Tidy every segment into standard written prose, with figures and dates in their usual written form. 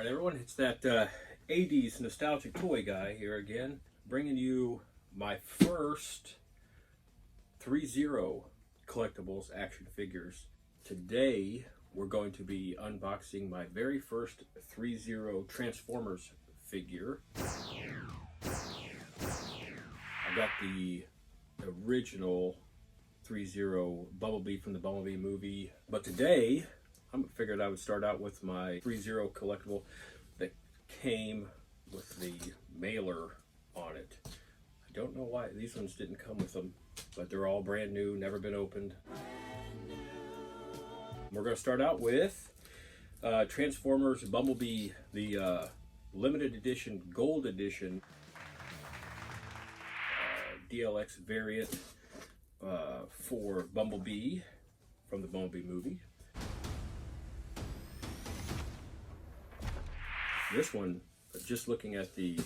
Alright everyone, it's that 80s nostalgic toy guy here again, bringing you my first ThreeZero collectibles action figures. Today we're going to be unboxing my very first ThreeZero Transformers figure. I got the original ThreeZero Bumblebee from the Bumblebee movie, but today I figured I would start out with my ThreeZero collectible that came with the mailer on it. I don't know why these ones didn't come with them, but they're all brand new, never been opened. We're going to start out with Transformers Bumblebee, the limited edition, gold edition DLX variant for Bumblebee from the Bumblebee movie. This one, just looking at the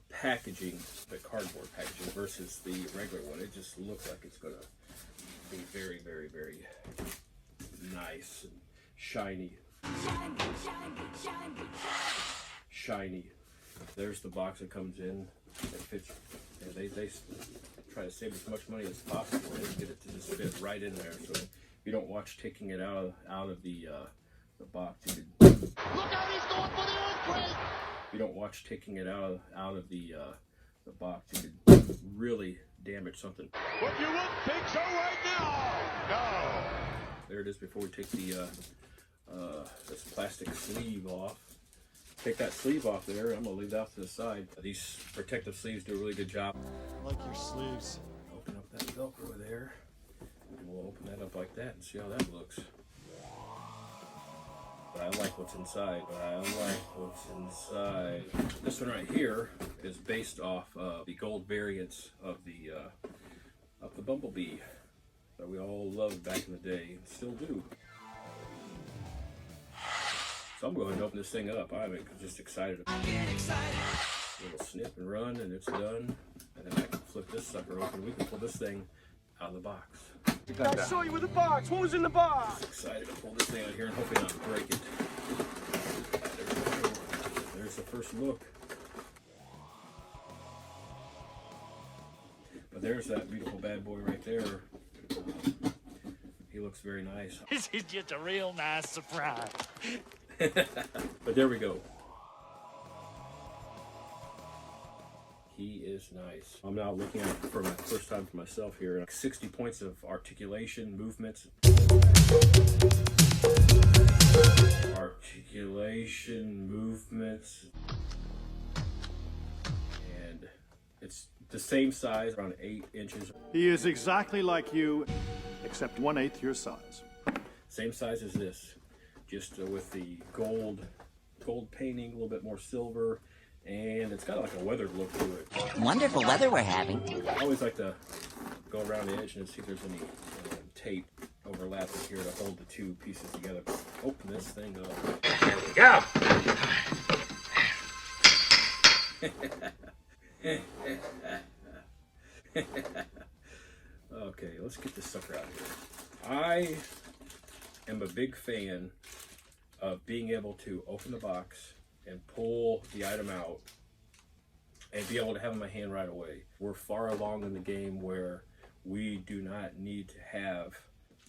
packaging, the cardboard packaging versus the regular one, it just looks like it's going to be very, very, very nice and shiny. Shiny. There's the box that comes in. It fits. Yeah, they try to save as much money as possible and get it to just fit right in there. So if you don't watch taking it out of the box, you could. Look out, he's going for the earthquake! If you don't watch taking it out of the box, you could really damage something. But you wouldn't think so right now! No! There it is before we take the this plastic sleeve off. Take that sleeve off there, I'm going to leave that off to the side. These protective sleeves do a really good job. I like your sleeves. Open up that Velcro there. And we'll open that up like that and see how that looks. But I like what's inside. This one right here is based off of the gold variants of the Bumblebee that we all loved back in the day and still do. So I'm going to open this thing up. I'm just excited. A little snip and run and it's done. And then I can flip this sucker open. We can pull this thing out of the box. I saw you with the box. What was in the box? I'm excited to pull this thing out here and hopefully not break it. There's the first look. But there's that beautiful bad boy right there. He looks very nice. This is just a real nice surprise. But there we go. He is nice. I'm now looking at it for my first time for myself here. Like 60 points of articulation, movements. And it's the same size, around 8 inches. He is exactly like you, except 1/8 your size. Same size as this, just with the gold painting, a little bit more silver. And it's got like a weathered look to it. Wonderful weather we're having. I always like to go around the edge and see if there's any tape overlapping here to hold the two pieces together. Open this thing up. There we go. Okay, let's get this sucker out of here. I am a big fan of being able to open the box and pull the item out and be able to have it in my hand right away. We're far along in the game where we do not need to have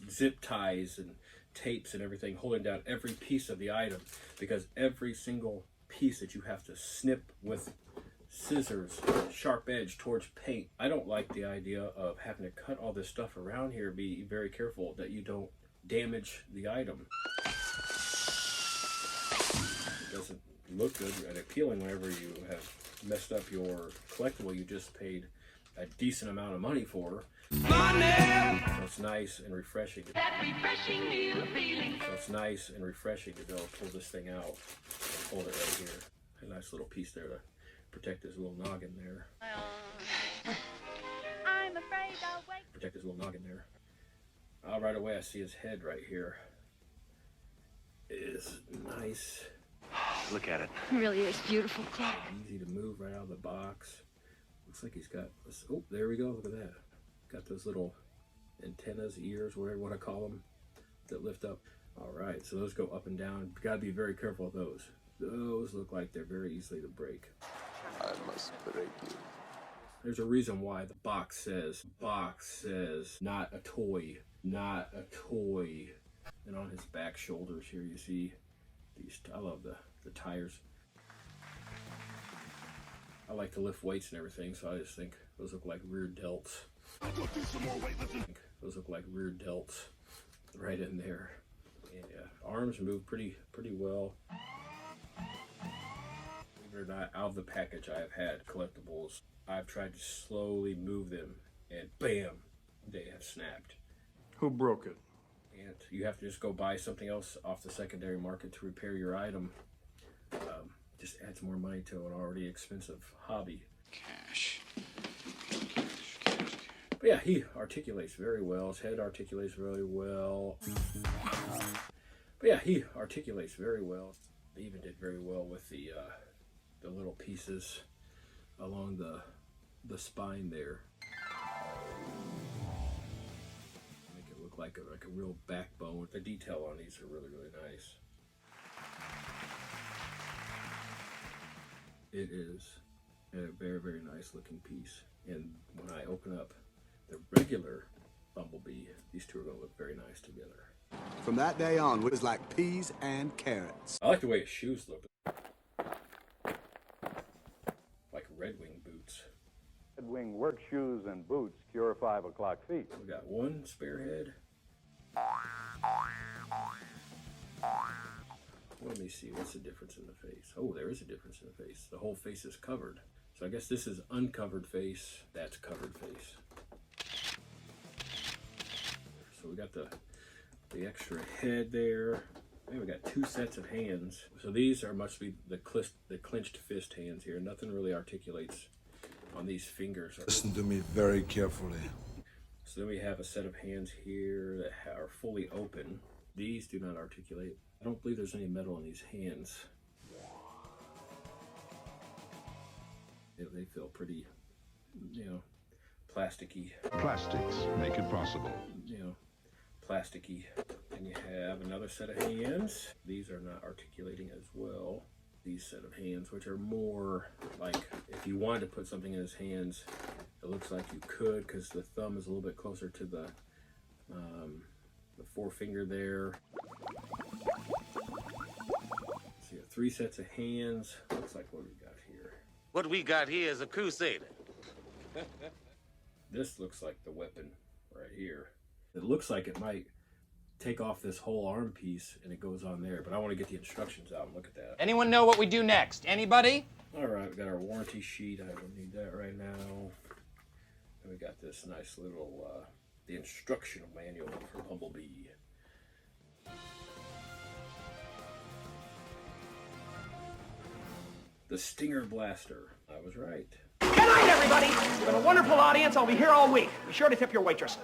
zip ties and tapes and everything holding down every piece of the item, because every single piece that you have to snip with scissors, sharp edge towards paint. I don't like the idea of having to cut all this stuff around here. Be very careful that you don't damage the item. It doesn't look good and appealing whenever you have messed up your collectible you just paid a decent amount of money for. Money! So it's nice and refreshing. That refreshing new feeling. So it's nice and refreshing to be able to pull this thing out and hold it right here. A nice little piece there to protect his little noggin there. I'm afraid I'll wait. Protect his little noggin there. Right away I see his head right here. It is nice. Look at it. It really is beautiful, Clark. Easy to move right out of the box. Looks like he's got this. Oh, there we go. Look at that. Got those little antennas, ears, whatever you want to call them, that lift up. All right, so those go up and down. You gotta be very careful of those. Those look like they're very easily to break. I must break you. There's a reason why the box says, not a toy, not a toy. And on his back shoulders here, you see these, I love the tires. I like to lift weights and everything, so I just think those look like rear delts. Those look like rear delts right in there. And yeah, arms move pretty well. Believe it or not, out of the package I have had collectibles, I've tried to slowly move them, and bam, they have snapped. Who broke it? And you have to just go buy something else off the secondary market to repair your item. Just adds more money to an already expensive hobby. Cash. But yeah, he articulates very well. His head articulates really well. But yeah, he articulates very well. They even did very well with the little pieces along the spine there. Make it look like a real backbone. The detail on these are really nice. It is a very nice looking piece. And when I open up the regular Bumblebee, these two are going to look very nice together. From that day on, it was like peas and carrots. I like the way his shoes look. Like Red Wing boots. Red Wing work shoes and boots cure 5 o'clock feet. We got one spare head. Let me see, what's the difference in the face? Oh, there is a difference in the face. The whole face is covered. So I guess this is uncovered face, that's covered face. So we got the extra head there. And we got 2 sets of hands. So these are must be the clenched fist hands here. Nothing really articulates on these fingers. Listen to me very carefully. So then we have a set of hands here that are fully open. These do not articulate. I don't believe there's any metal in these hands. They feel pretty, plasticky. Plastics make it possible. Plasticky. And you have another set of hands. These are not articulating as well. These set of hands, which are more like if you wanted to put something in his hands, it looks like you could because the thumb is a little bit closer to the forefinger there. So you have 3 sets of hands. Looks like what we got here. What we got here is a crusader. This looks like the weapon right here. It looks like it might take off this whole arm piece and it goes on there, but I want to get the instructions out and look at that. Anyone know what we do next? Anybody? All right, we got our warranty sheet. I don't need that right now. And we got this nice little, the instructional manual for Bumblebee. The Stinger Blaster. I was right. Good night, everybody. It's been a wonderful audience. I'll be here all week. Be sure to tip your waitress.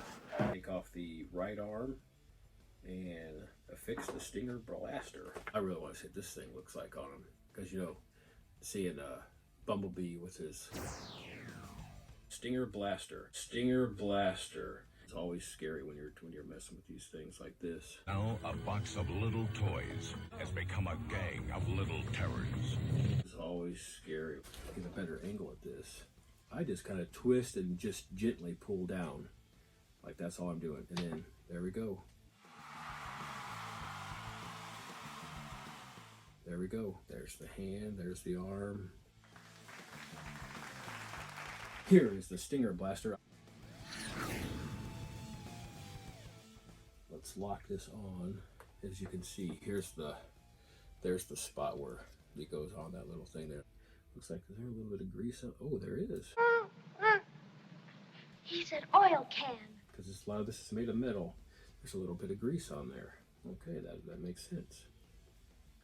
Take off the right arm and affix the Stinger Blaster. I really want to see what this thing looks like on him. Because, seeing Bumblebee with his Stinger Blaster. Stinger Blaster. It's always scary when you're messing with these things like this. Now a box of little toys has become a gang of little terrors. It's always scary. Get a better angle at this. I just kind of twist and just gently pull down. Like that's all I'm doing. And then there we go. There we go. There's the hand, there's the arm. Here is the Stinger Blaster. Let's lock this on. As you can see, there's the spot where it goes on that little thing there. Looks like, is there a little bit of grease on? Oh, there is. He's an oil can. Because a lot of this is made of metal. There's a little bit of grease on there. Okay, that makes sense.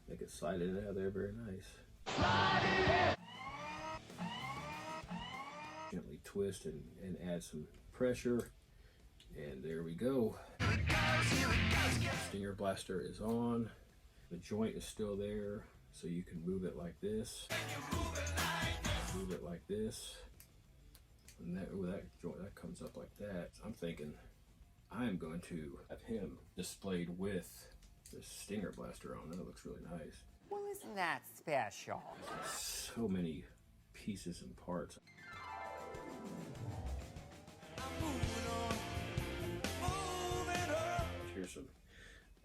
Make it slide in and out of there, very nice. Gently twist and add some pressure. And there we go. Stinger Blaster is on. The joint is still there, so you can move it like this. Move it like this. And that joint that comes up like that. I'm thinking I'm going to have him displayed with this stinger blaster on. That looks really nice. Well, isn't that special? So many pieces and parts. Here's some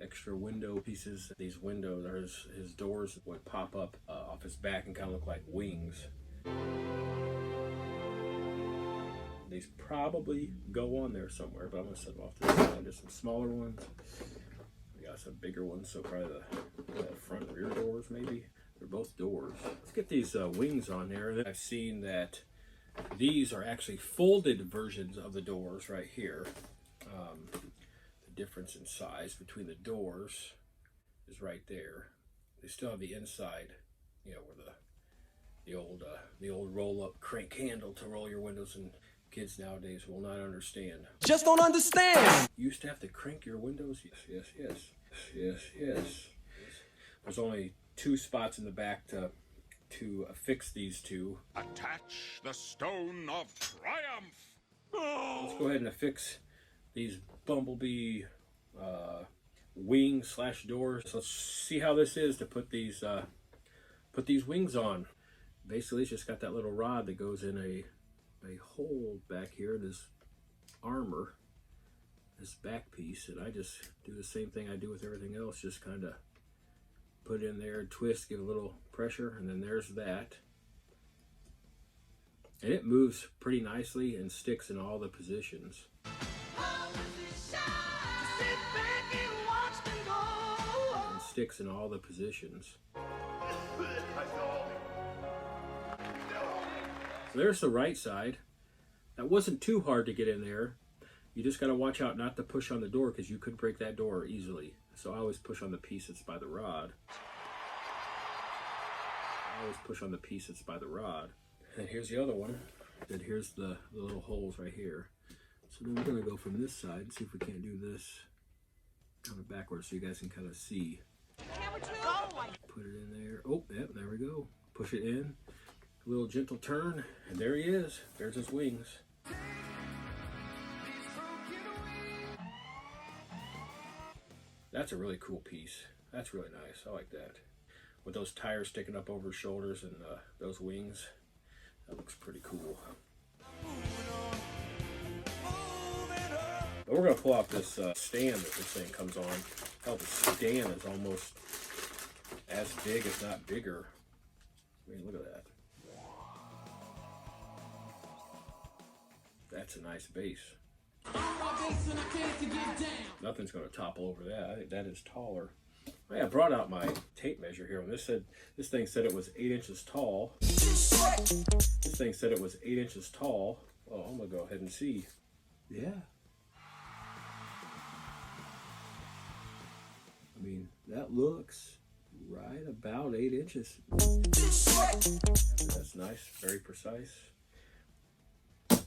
extra window pieces. These windows, his doors would pop up off his back and kind of look like wings. These probably go on there somewhere, but I'm going to set them off to the side. There's some smaller ones. We got some bigger ones, so probably the front and rear doors maybe. They're both doors. Let's get these wings on there. I've seen that these are actually folded versions of the doors right here. The difference in size between the doors is right there. They still have the inside, you know, where the old roll-up crank handle to roll your windows, and kids nowadays will not understand. Just don't understand. You used to have to crank your windows. Yes. There's only 2 spots in the back to affix these two. Attach the stone of triumph. Let's go ahead and affix these Bumblebee wing / doors. So let's see how this is to put these wings on. Basically, it's just got that little rod that goes in a hole back here, this armor, this back piece, and I just do the same thing I do with everything else, just kind of put it in there, twist, give a little pressure, and then there's that. And it moves pretty nicely and sticks in all the positions. And sticks in all the positions. So there's the right side. That wasn't too hard to get in there. You just got to watch out not to push on the door, because you could break that door easily. So I always push on the piece that's by the rod. And here's the other one. And here's the little holes right here. So then we're going to go from this side and see if we can't do this kind of backwards so you guys can kind of see. Put it in there. Oh, yep, there we go. Push it in. A little gentle turn, and there he is. There's his wings. That's a really cool piece. That's really nice. I like that. With those tires sticking up over his shoulders and those wings, that looks pretty cool. But we're going to pull out this stand that this thing comes on. Hell, the stand is almost as big, if not bigger. I mean, look at that. That's a nice base. Nothing's going to topple over that. I think that is taller. I brought out my tape measure here, and this thing said it was 8 inches tall. This thing said it was 8 inches tall. Well, I'm going to go ahead and see. Yeah. I mean, that looks right about 8 inches. That's nice, very precise.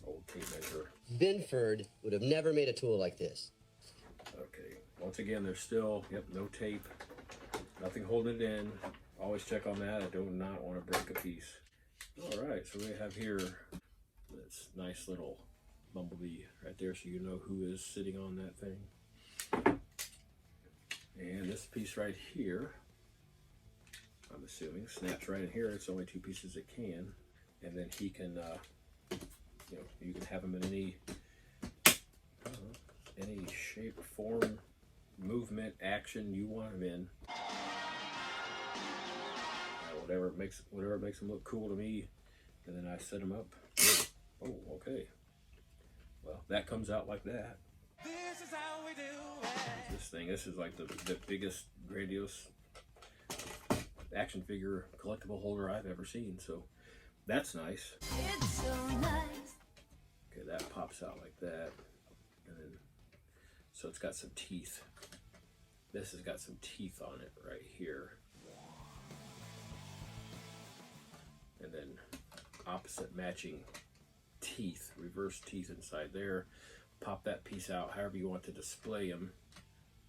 Old tape measure. Binford would have never made a tool like this. Okay, once again, there's still, no tape, nothing holding it in. Always check on that. I do not want to break a piece. All right, so we have here this nice little Bumblebee right there, so you know who is sitting on that thing. And this piece right here, I'm assuming, snaps right in here. It's only 2 pieces it can. And then he can, you can have him in any shape, form, movement, action you want him in. Whatever makes him look cool to me, and then I set him up. Oh, okay. Well, that comes out like that. This is how we do it. This thing. This is like the biggest, grandiose action figure collectible holder I've ever seen. So that's nice. It's so nice. Okay, that pops out like that, and then so it's got some teeth. This has got some teeth on it right here. And then opposite matching teeth, reverse teeth inside there. Pop that piece out however you want to display them.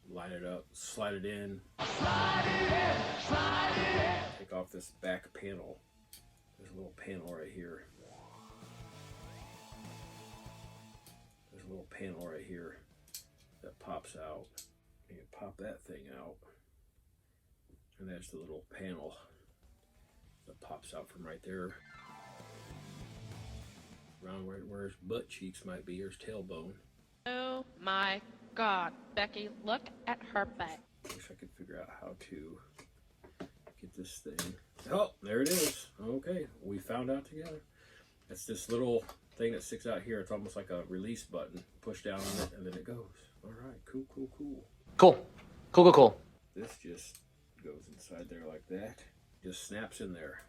Line it up, slide it in. Slide it in, slide it in. Take off this back panel. There's a little panel right here. There's a little panel right here that pops out. You can pop that thing out. And there's the little panel that pops out from right there. Around where his butt cheeks might be, or his tailbone. Oh my God, Becky, look at her butt. Wish I could figure out how to get this thing. Oh, there it is. Okay, we found out together. It's this little thing that sticks out here. It's almost like a release button. Push down on it and then it goes. All right, cool, cool, cool. Cool. Cool, cool, cool. This just goes inside there like that. Just snaps in there.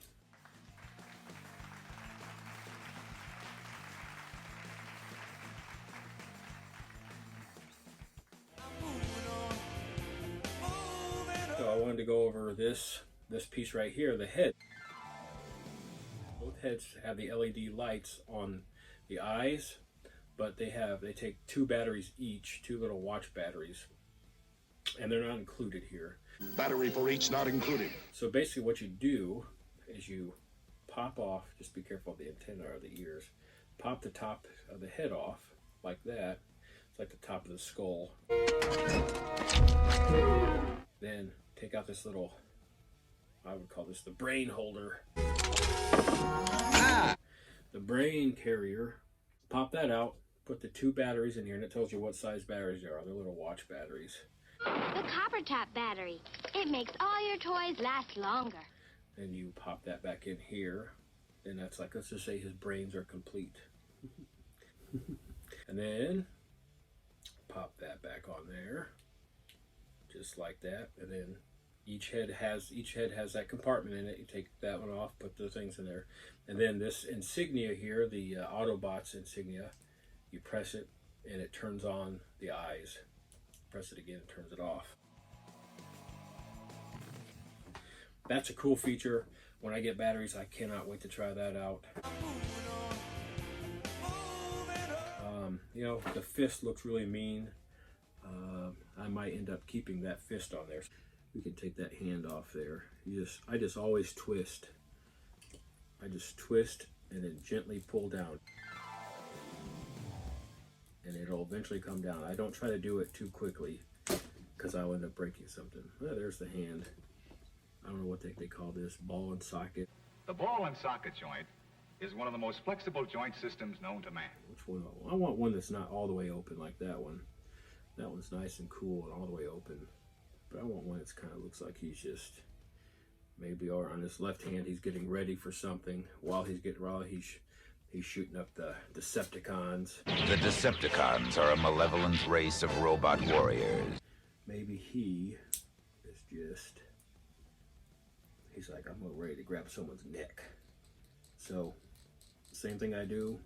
So I wanted to go over this piece right here, the head. Both heads have the LED lights on the eyes, but they take 2 batteries each, 2 little watch batteries, and they're not included here. Battery for each not included. So basically what you do is you pop off, just be careful of the antenna or the ears, pop the top of the head off like that. It's like the top of the skull. Then take out this little, I would call this the brain holder. The brain carrier. Pop that out, put the 2 batteries in here, and it tells you what size batteries they are. They're little watch batteries. The copper top battery. It makes all your toys last longer. Then you pop that back in here, and that's like, let's just say his brains are complete. And then pop that back on there, just like that. And then each head has that compartment in it. You take that one off, put the things in there, and then this insignia here, the Autobots insignia, you press it and it turns on the eyes. Press it again, it turns it off. That's a cool feature. When I get batteries, I cannot wait to try that out. You know, the fist looks really mean. I might end up keeping that fist on there. We can take that hand off there. I just always twist. I just twist and then gently pull down. And it'll eventually come down. I don't try to do it too quickly because I'll end up breaking something. Oh, there's the hand. I don't know what they call this, ball and socket. The ball and socket joint is one of the most flexible joint systems known to man. Which one? I want one that's not all the way open like that one. That one's nice and cool and all the way open. But I want one that's kind of looks like he's just maybe, or on his left hand he's getting ready for something while he's shooting up the Decepticons. The Decepticons are a malevolent race of robot warriors. Maybe he is just, he's like, I'm ready to grab someone's neck. So, same thing I do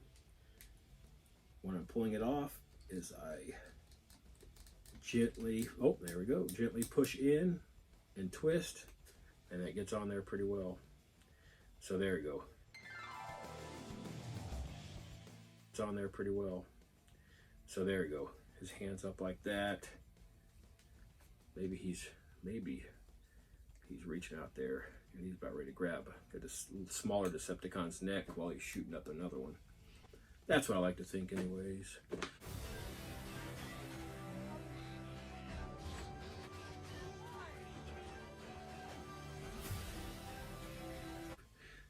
when I'm pulling it off is I gently, oh, there we go, gently push in and twist, and it gets on there pretty well. So there you go. It's on there pretty well. So there you go. His hands up like that. Maybe he's reaching out there and he's about ready to grab this smaller Decepticon's neck while he's shooting up another one. That's what I like to think anyways.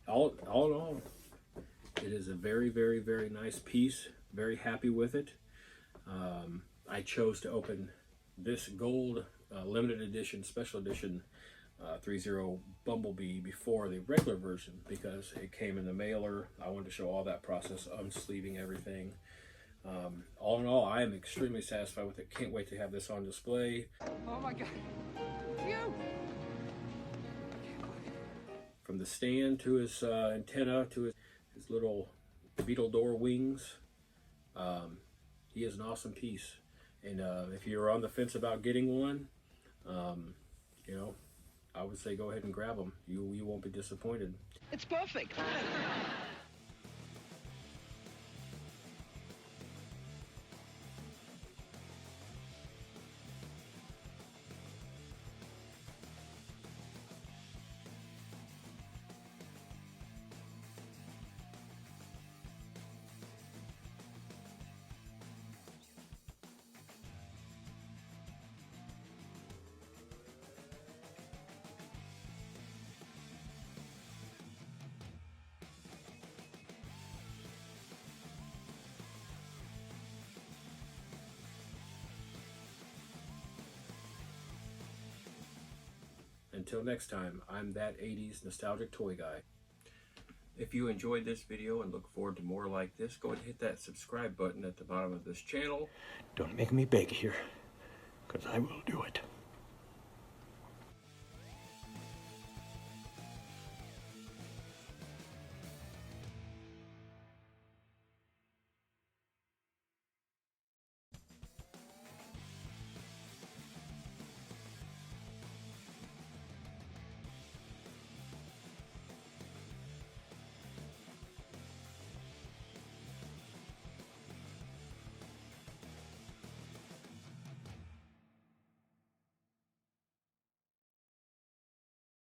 All in all, it is a very, very, very nice piece. Very happy with it. I chose to open this gold limited edition, special edition 3.0 Bumblebee before the regular version because it came in the mailer. I wanted to show all that process, unsleeving everything. All in all, I am extremely satisfied with it. Can't wait to have this on display. Oh my God. You! From the stand to his antenna to his little beetle door wings. He is an awesome piece. And if you're on the fence about getting one, you know, I would say go ahead and grab them. You won't be disappointed. It's perfect. Until next time, I'm that 80s nostalgic toy guy. If you enjoyed this video and look forward to more like this, go ahead and hit that subscribe button at the bottom of this channel. Don't make me beg here, because I will do it.